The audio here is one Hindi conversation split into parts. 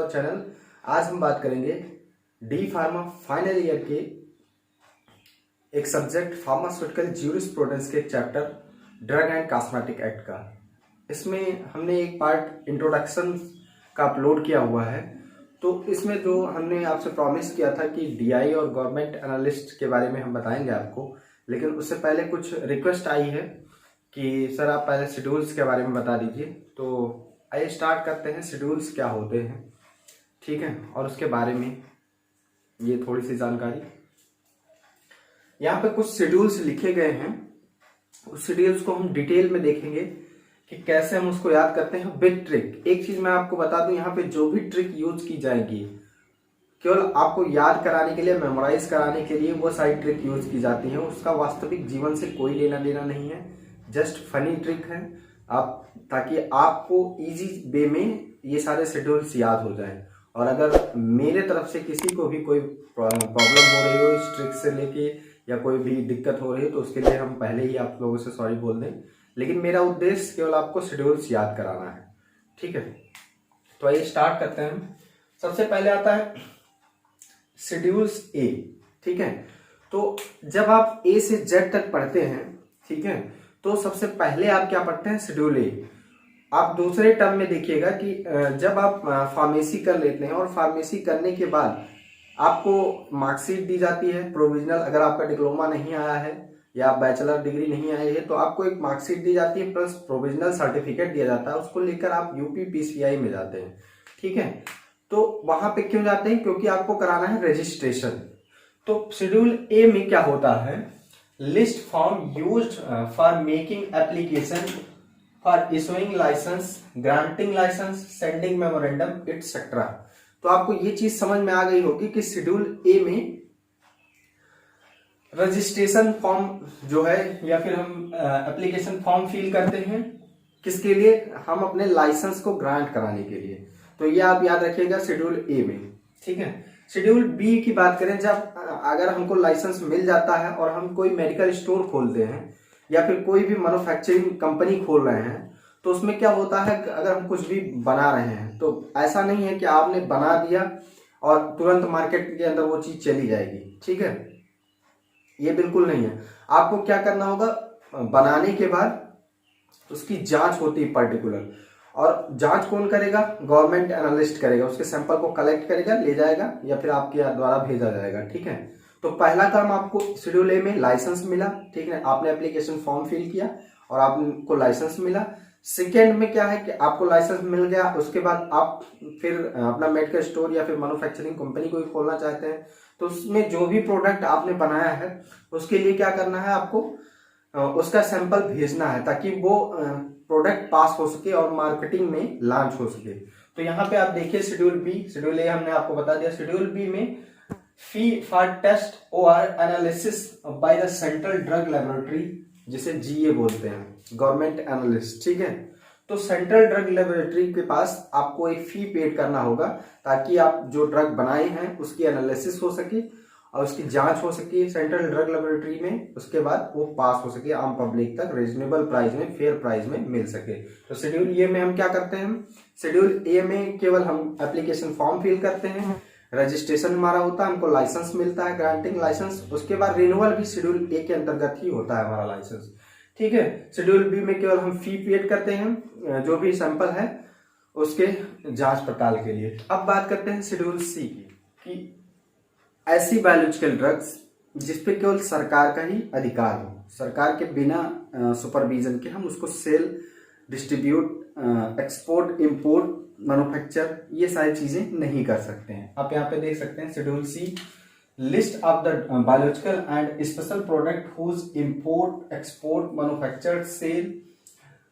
Our channel. आज हम बात करेंगे डी फार्मा फाइनल ईयर के एक सब्जेक्ट फार्मास्यूटिकल ज्यूरिस्प्रूडेंस के chapter drug and cosmetic act का। इसमें हमने एक पार्ट इंट्रोडक्शन का अपलोड किया हुआ है। तो इसमें जो हमने आपसे प्रॉमिस किया था कि डीआई और गवर्नमेंट एनालिस्ट के बारे में हम बताएंगे आपको, लेकिन उससे पहले कुछ रिक्वेस्ट आई है कि सर आप पहले शेड्यूल्स के बारे में बता दीजिए। तो आइए स्टार्ट करते हैं, शेड्यूल्स क्या होते हैं, ठीक है, और उसके बारे में ये थोड़ी सी जानकारी। यहाँ पे कुछ शेड्यूल्स लिखे गए हैं, उस शेड्यूल्स को हम डिटेल में देखेंगे कि कैसे हम उसको याद करते हैं विद ट्रिक। एक चीज मैं आपको बता दूं, यहाँ पे जो भी ट्रिक यूज की जाएगी केवल आपको याद कराने के लिए, मेमोराइज कराने के लिए वो सारी ट्रिक यूज की जाती है। उसका वास्तविक जीवन से कोई लेना देना नहीं है, जस्ट फनी ट्रिक है आप, ताकि आपको इजी वे में ये सारे शेड्यूल्स याद हो जाए। और अगर मेरे तरफ से किसी को भी कोई प्रॉब्लम हो रही हो इस ट्रिक से लेके या कोई भी दिक्कत हो रही है तो उसके लिए हम पहले ही आप लोगों से सॉरी बोल दें, लेकिन मेरा उद्देश्य केवल आपको शेड्यूल्स याद कराना है, ठीक है। तो आइए स्टार्ट करते हैं। सबसे पहले आता है शेड्यूल्स ए, ठीक है। तो जब आप ए से जेड तक पढ़ते हैं, ठीक है, तो सबसे पहले आप क्या पढ़ते हैं, शेड्यूल ए। आप दूसरे टर्म में देखिएगा कि जब आप फार्मेसी कर लेते हैं और फार्मेसी करने के बाद आपको मार्कशीट दी जाती है प्रोविजनल, अगर आपका डिप्लोमा नहीं आया है या बैचलर डिग्री नहीं आई है तो आपको एक मार्कशीट दी जाती है प्लस प्रोविजनल सर्टिफिकेट दिया जाता है। उसको लेकर आप यूपी पीसीआई में जाते हैं, ठीक है। तो वहां पे क्यों जाते हैं, क्योंकि आपको कराना है रजिस्ट्रेशन। तो शेड्यूल ए में क्या होता है, list form used for making application for issuing licence, granting licence, sending memorandum et cetera. तो आपको ये चीज समझ में आ गई होगी कि शेड्यूल ए में रजिस्ट्रेशन फॉर्म जो है या फिर हम एप्लीकेशन फॉर्म फिल करते हैं किसके लिए, हम अपने लाइसेंस को ग्रांट कराने के लिए। तो ये आप याद रखिएगा शेड्यूल ए में, ठीक है। शेड्यूल बी की बात करें, जब अगर हमको लाइसेंस मिल जाता है और हम कोई मेडिकल स्टोर खोलते हैं या फिर कोई भी मैन्युफैक्चरिंग कंपनी खोल रहे हैं, तो उसमें क्या होता है, अगर हम कुछ भी बना रहे हैं तो ऐसा नहीं है कि आपने बना दिया और तुरंत मार्केट के अंदर वो चीज चली जाएगी, ठीक है, ये बिल्कुल नहीं है। आपको क्या करना होगा, बनाने के बाद उसकी जांच होती है पर्टिकुलर, और जांच कौन करेगा, गवर्नमेंट एनालिस्ट करेगा। उसके सैंपल को कलेक्ट करेगा, ले जाएगा या फिर आपके द्वारा भेजा जाएगा, ठीक है। तो पहला काम आपको शेड्यूल ए में लाइसेंस मिला, ठीक है, आपने एप्लीकेशन फॉर्म फिल किया और आपको लाइसेंस मिला। सेकेंड में क्या है कि आपको लाइसेंस मिल गया, उसके बाद आप फिर अपना मेडिकल स्टोर या फिर मैन्युफैक्चरिंग कंपनी को खोलना चाहते हैं, तो उसमें जो भी प्रोडक्ट आपने बनाया है उसके लिए क्या करना है, आपको उसका सैंपल भेजना है ताकि वो प्रोडक्ट पास हो सके और मार्केटिंग में लॉन्च हो सके। तो यहाँ पे आप देखिए शेड्यूल बी, शेड्यूल ए हमने आपको बता दिया। शेड्यूल बी में फी फॉर टेस्ट और analysis by the central drug laboratory, जिसे जीए बोलते हैं, गवर्नमेंट एनालिस्ट, ठीक है। तो सेंट्रल ड्रग लेबोरेटरी के पास आपको एक फी पेड करना होगा ताकि आप जो ड्रग बनाए हैं उसकी एनालिसिस हो सके और उसकी जांच हो सके सेंट्रल ड्रग लेबोरेटरी में, उसके बाद वो पास हो सके आम पब्लिक तक रीजनेबल प्राइस में, फेयर प्राइस में मिल सके। तो शेड्यूल ए में हम क्या करते हैं, शेड्यूल ए में केवल हम एप्लीकेशन फॉर्म फिल करते हैं, रजिस्ट्रेशन हमारा होता है, हमको लाइसेंस मिलता है, ग्रांटिंग लाइसेंस, उसके बाद रिन्यूअल भी शेड्यूल ए के अंतर्गत ही होता है हमारा लाइसेंस, ठीक है। शेड्यूल बी में केवल हम फी पेड करते हैं जो भी सैंपल है उसके जांच पड़ताल के लिए। अब बात करते हैं शेड्यूल सी की, कि ऐसी बायोलॉजिकल ड्रग्स जिसपे केवल सरकार का ही अधिकार हो, सरकार के बिना सुपरविजन के हम उसको sell, distribute, export, import, manufacture, ये सारी चीजें नहीं कर सकते हैं। आप यहाँ पे देख सकते हैं schedule C, list of the biological and special product whose import, export, manufacture, sale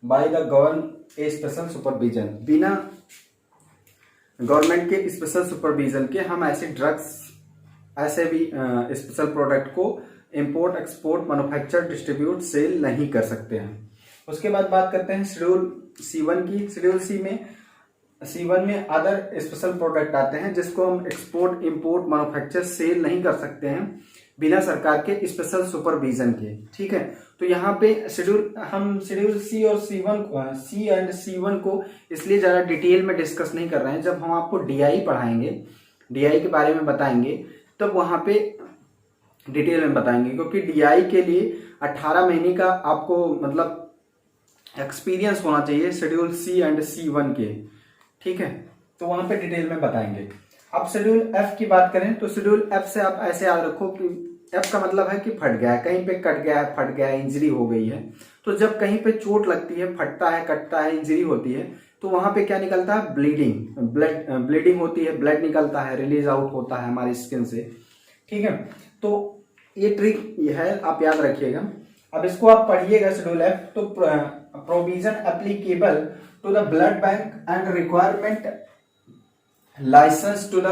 by the government a special supervision. बिना गवर्नमेंट के स्पेशल सुपरविजन के हम ऐसे ड्रग्स, ऐसे भी स्पेशल प्रोडक्ट को import, export, manufacture, distribute, sell नहीं कर सकते हैं। उसके बाद बात करते हैं शेड्यूल C1 की। शेड्यूल C1 में अदर स्पेशल प्रोडक्ट आते हैं जिसको हम एक्सपोर्ट, इंपोर्ट, मैन्युफैक्चर, सेल नहीं कर सकते हैं। बिना सरकार के स्पेशल सुपरविजन के। ठीक है, तो यहाँ पे शेड्यूल सी और सी एंड C1 को इसलिए ज्यादा डिटेल में डिस्कस नहीं कर रहे हैं। जब हम आपको DI पढ़ाएंगे, DI के बारे में बताएंगे, तब वहां पे डिटेल में बताएंगे, क्योंकि DI के लिए 18 महीने का आपको मतलब एक्सपीरियंस होना चाहिए शेड्यूल C एंड C1 के। ठीक है, तो वहां पे डिटेल में बताएंगे। अब शेड्यूल F की बात करें तो शेड्यूल F से आप ऐसे याद रखो कि F का मतलब है कि फट गया है, कहीं पे कट गया है, फट गया है, इंजरी हो गई है। तो जब कहीं पे चोट लगती है, फटता है, कटता है, इंजरी होती है, तो वहां पे क्या निकलता है? ब्लीडिंग होती है, ब्लड निकलता है, रिलीज आउट होता है हमारी स्किन से। ठीक है, तो ये ट्रिक है, आप याद रखिएगा। अब इसको आप पढ़िएगा शेड्यूल F। तो provision applicable to the blood bank and requirement licence to the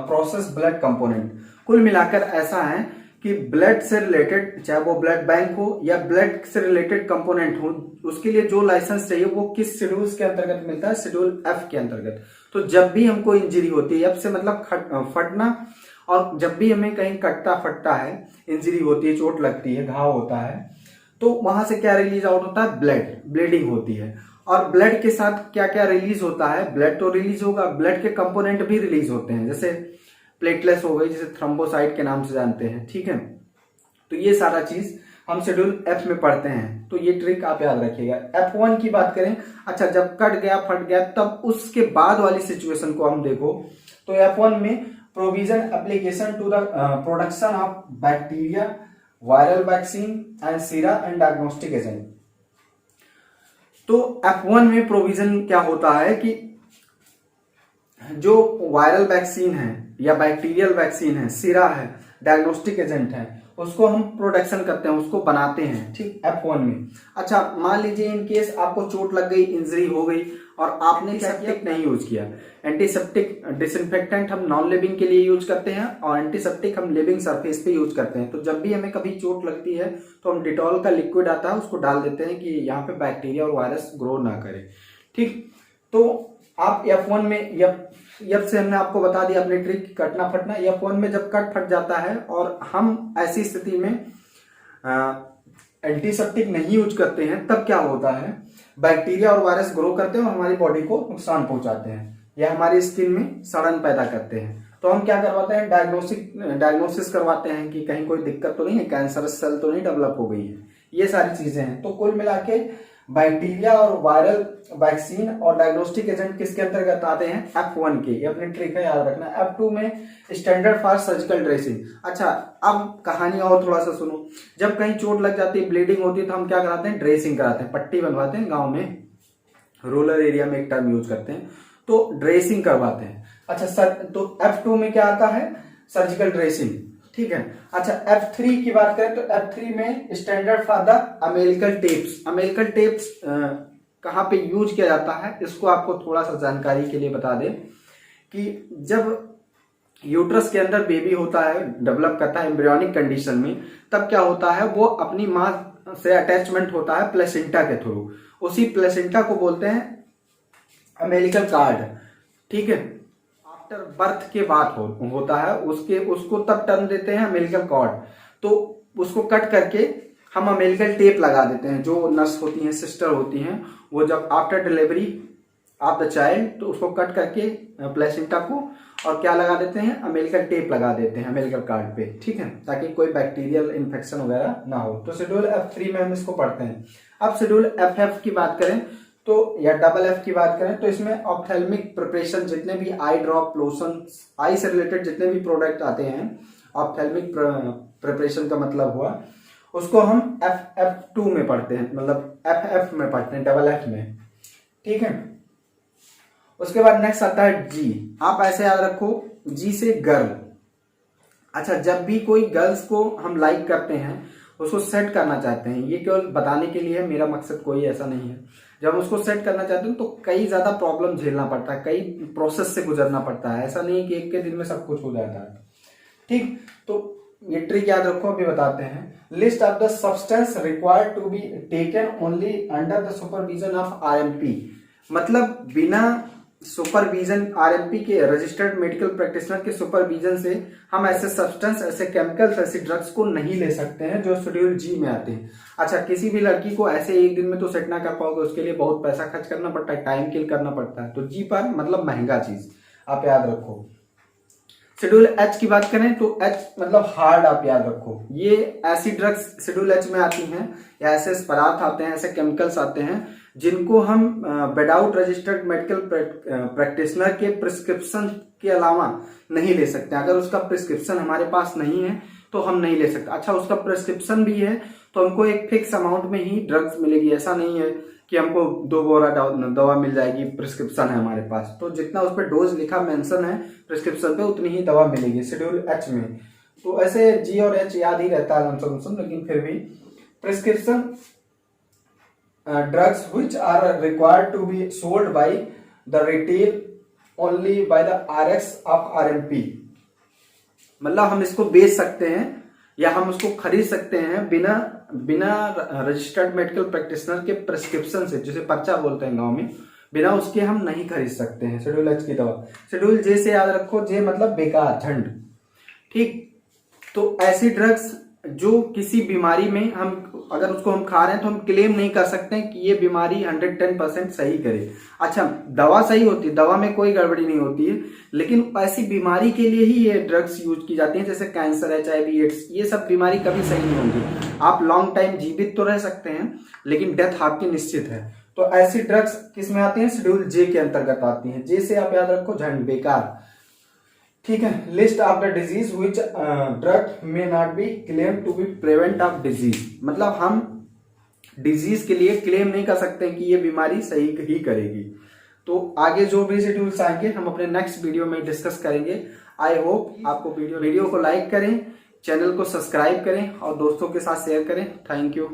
process blood component. कुल मिलाकर ऐसा है कि ब्लड से रिलेटेड, चाहे वो ब्लड बैंक हो या ब्लड से रिलेटेड कंपोनेंट हो, उसके लिए जो लाइसेंस चाहिए वो किस शेड्यूल के अंतर्गत मिलता है? शेड्यूल F के अंतर्गत। तो जब भी हमको इंजरी होती है, F से मतलब फटना, और जब भी हमें कहीं कटता फटता है, इंजरी होती है, चोट लगती है, घाव होता है, तो वहां से क्या रिलीज आउट होता है? ब्लीडिंग होती है। और ब्लड के साथ क्या क्या रिलीज होता है? ब्लड तो रिलीज होगा, ब्लड के कंपोनेंट भी रिलीज होते हैं, जैसे प्लेटलेट्स हो गई, जिसे थ्रोम्बोसाइट के नाम से जानते हैं। ठीक है, तो ये सारा चीज हम शेड्यूल F में पढ़ते हैं, तो ये ट्रिक आप याद रखिएगा। F1 की बात करें, अच्छा जब कट गया, फट गया, तब उसके बाद वाली सिचुएशन को हम देखो तो F1 में provision application to the production of bacteria, viral vaccine and sera and diagnostic agent. तो F1 में प्रोविजन क्या होता है कि जो वायरल वैक्सीन है या बैक्टीरियल वैक्सीन है, सीरा है, डायग्नोस्टिक एजेंट है, उसको हम प्रोडक्शन करते हैं, उसको बनाते हैं। ठीक, F1 में। अच्छा, मान लीजिए इन केस आपको चोट लग गई, इंजरी हो गई, और आपने एंटीसेप्टिक नहीं यूज किया। एंटीसेप्टिक डिसइंफेक्टेंट हम नॉन लिविंग के लिए यूज करते हैं, और एंटीसेप्टिक हम लिविंग सरफेस पे यूज करते हैं। तो जब भी हमें कभी चोट लगती है तो हम डिटॉल का लिक्विड आता है, उसको डाल देते हैं कि यहाँ पे बैक्टीरिया और वायरस ग्रो ना करे। ठीक, तो आप F1 में F से हमने आपको बता दिया अपनी ट्रिक, कटना फटना। F1 में जब कट फट जाता है और हम ऐसी स्थिति में एंटीसेप्टिक नहीं यूज करते हैं, तब क्या होता है? बैक्टीरिया और वायरस ग्रो करते हैं और हमारी बॉडी को नुकसान पहुंचाते हैं, या हमारी स्किन में सड़न पैदा करते हैं। तो हम क्या करवाते हैं? डायग्नोसिस करवाते हैं कि कहीं कोई दिक्कत तो नहीं है, कैंसरस सेल तो नहीं डेवलप हो गई है, ये सारी चीजें हैं। तो कुल मिला के बैक्टीरिया और वायरल वैक्सीन और डायग्नोस्टिक एजेंट किसके अंतर्गत आते हैं? F1 के। ये अपनी ट्रिक है, याद रखना। F2 में स्टैंडर्ड फॉर सर्जिकल ड्रेसिंग। अच्छा, अब कहानी और थोड़ा सा सुनो। जब कहीं चोट लग जाती है, ब्लीडिंग होती है, तो हम क्या कराते हैं? ड्रेसिंग कराते हैं, पट्टी बनवाते हैं। गांव में, रूरल एरिया में एक टर्म यूज करते हैं, तो ड्रेसिंग करवाते हैं। अच्छा सर, तो F2 में क्या आता है? Surgical dressing. ठीक है, अच्छा F3 की बात करें तो F3 में standard for the American tapes. American tapes कहाँ पे यूज किया जाता है, इसको आपको थोड़ा सा जानकारी के लिए बता दें कि जब यूट्रस के अंदर बेबी होता है, डेवलप करता है एम्ब्रियोनिक कंडीशन में, तब क्या होता है? वो अपनी मां से अटैचमेंट होता है प्लेसेंटा के थ्रू। उसी प्लेसेंटा को बोलते हैं अमेरिकन कार्ड। ठीक है, आफ्टर बर्थ के बाद होता है, उसको तब टर्म देते हैं अमेरिकन कॉर्ड। तो उसको कट करके हम अमेरिकन टेप लगा देते हैं। जो नर्स होती हैं, सिस्टर होती हैं, वो जब after delivery of the child, तो उसको कट करके प्लेसेंटा को, और क्या लगा देते हैं? अमेरिकन टेप लगा देते हैं अमेरिकन कार्ड पे। ठीक है, ताकि कोई बैक्टीरियल इन्फेक्शन वगैरह ना हो। तो शेड्यूल F3 में हम इसको पढ़ते हैं। अब शेड्यूल FF की बात करें तो, या डबल F की बात करें तो, इसमें ऑप्थेल्मिक प्रिपरेशन, जितने भी आई ड्रॉप, लोशन, आई से रिलेटेड जितने भी प्रोडक्ट आते हैं, ऑप्थेल्मिक प्रिपरेशन का मतलब हुआ, उसको हम FF2 में पढ़ते हैं, मतलब FF में पढ़ते हैं, डबल F में। ठीक है, उसके बाद नेक्स्ट आता है G। आप ऐसे याद रखो, G से गर्ल। अच्छा, जब भी कोई गर्ल्स को हम लाइक करते हैं, उसको सेट करना चाहते हैं, ये केवल बताने के लिए है, मेरा मकसद कोई ऐसा नहीं है। जब हम उसको सेट करना चाहते हैं तो कई ज्यादा प्रॉब्लम झेलना पड़ता है, कई प्रोसेस से गुजरना पड़ता है। ऐसा नहीं कि एक के दिन में सब कुछ हो जाता है। ठीक, तो ये ट्रिक याद रखो, अभी बताते हैं। List of the substance required to be taken only under the supervision of IMP। मतलब बिना सुपरविजन आरएमपी के रजिस्टर्ड मेडिकल प्रैक्टिशनर के सुपरविजन से हम ऐसे सब्सटेंस, ऐसे केमिकल्स, ऐसे ड्रग्स को नहीं ले सकते हैं जो शेड्यूल जी में आते हैं। अच्छा, किसी भी लड़की को ऐसे एक दिन में तो सेट ना कर पाओगे, उसके लिए बहुत पैसा खर्च करना पड़ता है, टाइम किल करना पड़ता है। तो जी पर मतलब महंगा चीज, आप याद रखो। शेड्यूल एच की बात करें तो एच मतलब हार्ड, आप याद रखो। ये ऐसी ड्रग्स शेड्यूल एच में आती हैं या ऐसे पदार्थ आते हैं, ऐसे केमिकल्स आते हैं जिनको हम विदाउट रजिस्टर्ड मेडिकल प्रैक्टिशनर के प्रिस्क्रिप्शन के अलावा नहीं ले सकते। अगर उसका प्रिस्क्रिप्शन हमारे पास नहीं है तो हम नहीं ले सकते। अच्छा, उसका प्रिस्क्रिप्शन भी है तो हमको एक फिक्स अमाउंट में ही ड्रग्स मिलेगी। ऐसा नहीं है कि हमको 2 बोरा दवा मिल जाएगी, प्रिस्क्रिप्शन है हमारे पास तो जितना उस पर डोज लिखा मेंशन है प्रिस्क्रिप्शन पे उतनी ही दवा मिलेगी शेड्यूल एच में। तो ऐसे जी और एच याद ही रहता है लमसम, लेकिन फिर भी prescription drugs which are required to be sold by the retail only by the RX of RMP, मतलब हम इसको बेच सकते हैं या हम उसको खरीद सकते हैं बिना रजिस्टर्ड मेडिकल प्रैक्टिशनर के प्रिस्क्रिप्शन से, जिसे पर्चा बोलते हैं गांव में, बिना उसके हम नहीं खरीद सकते हैं शेड्यूल एच की दवा। शेड्यूल जे से याद रखो, जे मतलब बेकार, झंड, ठीक। तो ऐसी ड्रग्स जो किसी बीमारी में हम अगर उसको हम खा रहे हैं तो हम क्लेम नहीं कर सकते हैं कि ये बीमारी 110% सही करे। अच्छा, दवा सही होती है, दवा में कोई गड़बड़ी नहीं होती है, लेकिन ऐसी बीमारी के लिए ही ये ड्रग्स यूज की जाती हैं, जैसे कैंसर, HIV, एड्स, ये सब बीमारी कभी सही नहीं होंगी। आप लॉन्ग टाइम जीवित तो रह सकते हैं लेकिन डेथ आपकी निश्चित है। तो ऐसी ड्रग्स किस में आती है? शेड्यूल जे के अंतर्गत आती है। जे से आप याद रखो, झंड, बेकार, ठीक है। List of the disease which drug may not be claim to be prevent of disease, मतलब हम डिजीज के लिए क्लेम नहीं कर सकते कि ये बीमारी सही ही करेगी। तो आगे जो भी शेड्यूल्स आएंगे हम अपने नेक्स्ट वीडियो में डिस्कस करेंगे। आई होप आपको वीडियो को लाइक करें, चैनल को सब्सक्राइब करें और दोस्तों के साथ शेयर करें। Thank you.